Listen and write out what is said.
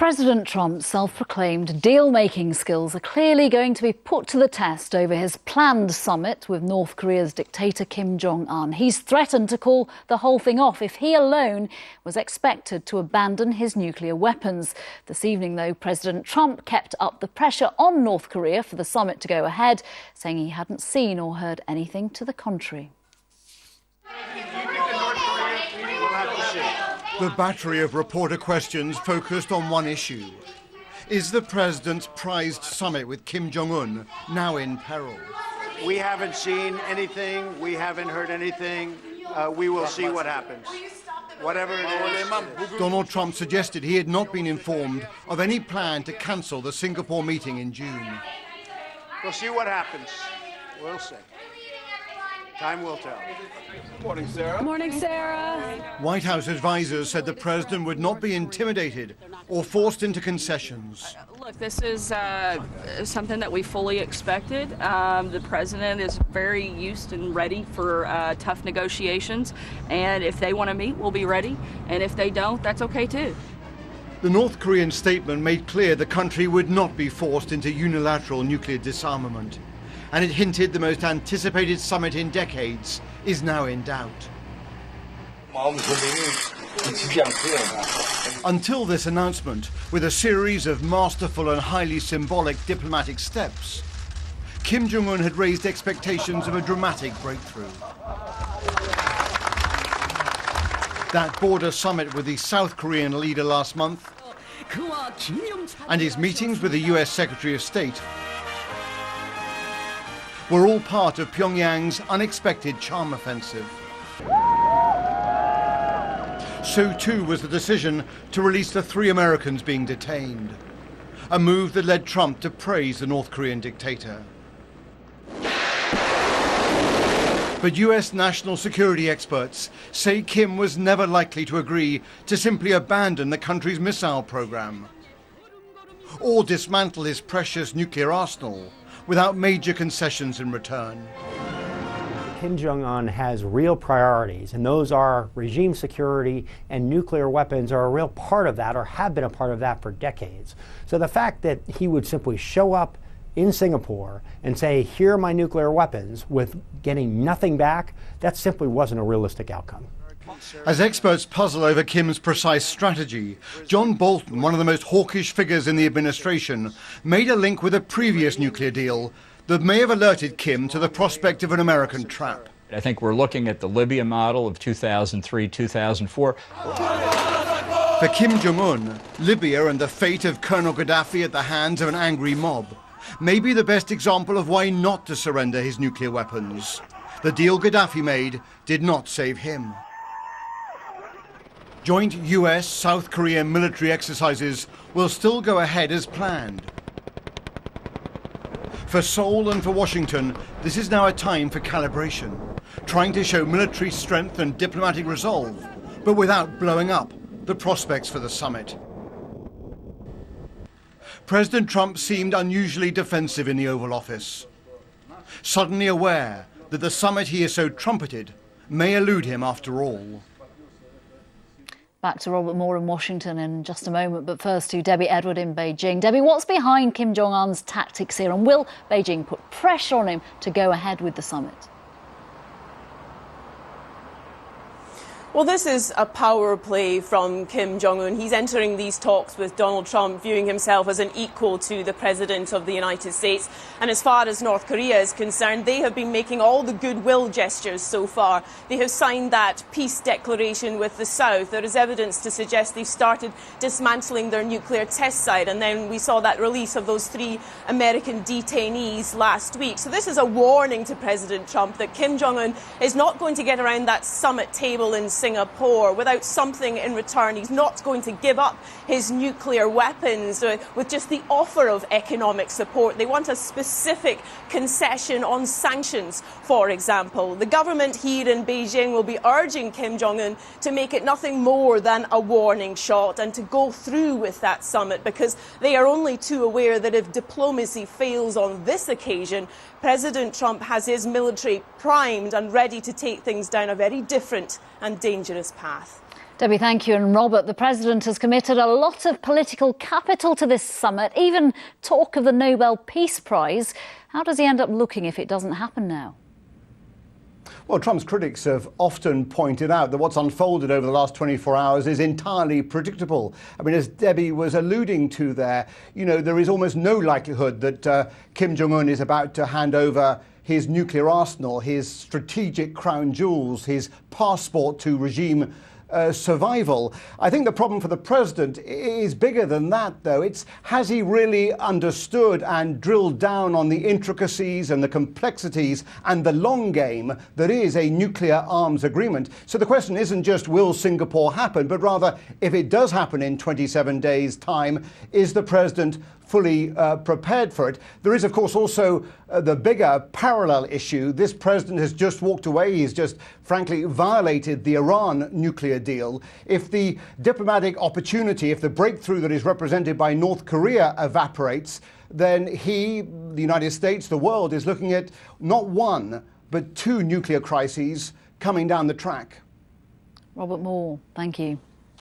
President Trump's self-proclaimed deal-making skills are clearly going to be put to the test over his planned summit with North Korea's dictator Kim Jong-un. He's threatened to call the whole thing off if he alone was expected to abandon his nuclear weapons. This evening, though, President Trump kept up the pressure on North Korea for the summit to go ahead, saying he hadn't seen or heard anything to the contrary. The battery of reporter questions focused on one issue. Is the president's prized summit with Kim Jong-un now in peril? We haven't seen anything. We haven't heard anything. We will see what happens. Whatever it is. Donald Trump suggested he had not been informed of any plan to cancel the Singapore meeting in June. We'll see what happens. We'll see. Time will tell. Morning, Sarah. Morning, Sarah. White House advisors said the president would not be intimidated or forced into concessions. Look, this is something that we fully expected. The president is very used and ready for tough negotiations. And if they want to meet, we'll be ready. And if they don't, that's okay, too. The North Korean statement made clear the country would not be forced into unilateral nuclear disarmament. And it hinted the most anticipated summit in decades is now in doubt. Until this announcement, with a series of masterful and highly symbolic diplomatic steps, Kim Jong-un had raised expectations of a dramatic breakthrough. That border summit with the South Korean leader last month, and his meetings with the US Secretary of State, were all part of Pyongyang's unexpected charm offensive. So too was the decision to release the 3 Americans being detained, a move that led Trump to praise the North Korean dictator. But US national security experts say Kim was never likely to agree to simply abandon the country's missile program or dismantle his precious nuclear arsenal without major concessions in return. Kim Jong-un has real priorities, and those are regime security, and nuclear weapons are a real part of that, or have been a part of that for decades. So the fact that he would simply show up in Singapore and say, here are my nuclear weapons, with getting nothing back, that simply wasn't a realistic outcome. As experts puzzle over Kim's precise strategy, John Bolton, one of the most hawkish figures in the administration, made a link with a previous nuclear deal that may have alerted Kim to the prospect of an American trap. I think we're looking at the Libya model of 2003, 2004. For Kim Jong-un, Libya and the fate of Colonel Gaddafi at the hands of an angry mob may be the best example of why not to surrender his nuclear weapons. The deal Gaddafi made did not save him. Joint US-South Korean military exercises will still go ahead as planned. For Seoul and for Washington, this is now a time for calibration, trying to show military strength and diplomatic resolve, but without blowing up the prospects for the summit. President Trump seemed unusually defensive in the Oval Office, suddenly aware that the summit he is so trumpeted may elude him after all. Back to Robert Moore in Washington in just a moment, but first to Debbie Edward in Beijing. Debbie, what's behind Kim Jong-un's tactics here, and will Beijing put pressure on him to go ahead with the summit? Well, this is a power play from Kim Jong-un. He's entering these talks with Donald Trump, viewing himself as an equal to the President of the United States. And as far as North Korea is concerned, they have been making all the goodwill gestures so far. They have signed that peace declaration with the South. There is evidence to suggest they've started dismantling their nuclear test site. And then we saw that release of those 3 American detainees last week. So this is a warning to President Trump that Kim Jong-un is not going to get around that summit table in Singapore without something in return. He's not going to give up his nuclear weapons with just the offer of economic support. They want a specific concession on sanctions, for example. The government here in Beijing will be urging Kim Jong-un to make it nothing more than a warning shot and to go through with that summit, because they are only too aware that if diplomacy fails on this occasion, President Trump has his military primed and ready to take things down a very different and dangerous path. Debbie, thank you. And Robert, the president has committed a lot of political capital to this summit, even talk of the Nobel Peace Prize. How does he end up looking if it doesn't happen now? Well, Trump's critics have often pointed out that what's unfolded over the last 24 hours is entirely predictable. I mean, as Debbie was alluding to there, there is almost no likelihood that Kim Jong-un is about to hand over his nuclear arsenal, his strategic crown jewels, his passport to regime survival. I think the problem for the president is bigger than that, though. It's, has he really understood and drilled down on the intricacies and the complexities and the long game that is a nuclear arms agreement? So the question isn't just will Singapore happen, but rather if it does happen in 27 days' time, is the president fully prepared for it? There is, of course, also the bigger parallel issue. This president has just walked away. He's just, frankly, violated the Iran nuclear deal. If the diplomatic opportunity, if the breakthrough that is represented by North Korea evaporates, then he, the United States, the world is looking at not one, but two nuclear crises coming down the track. Robert Moore, thank you.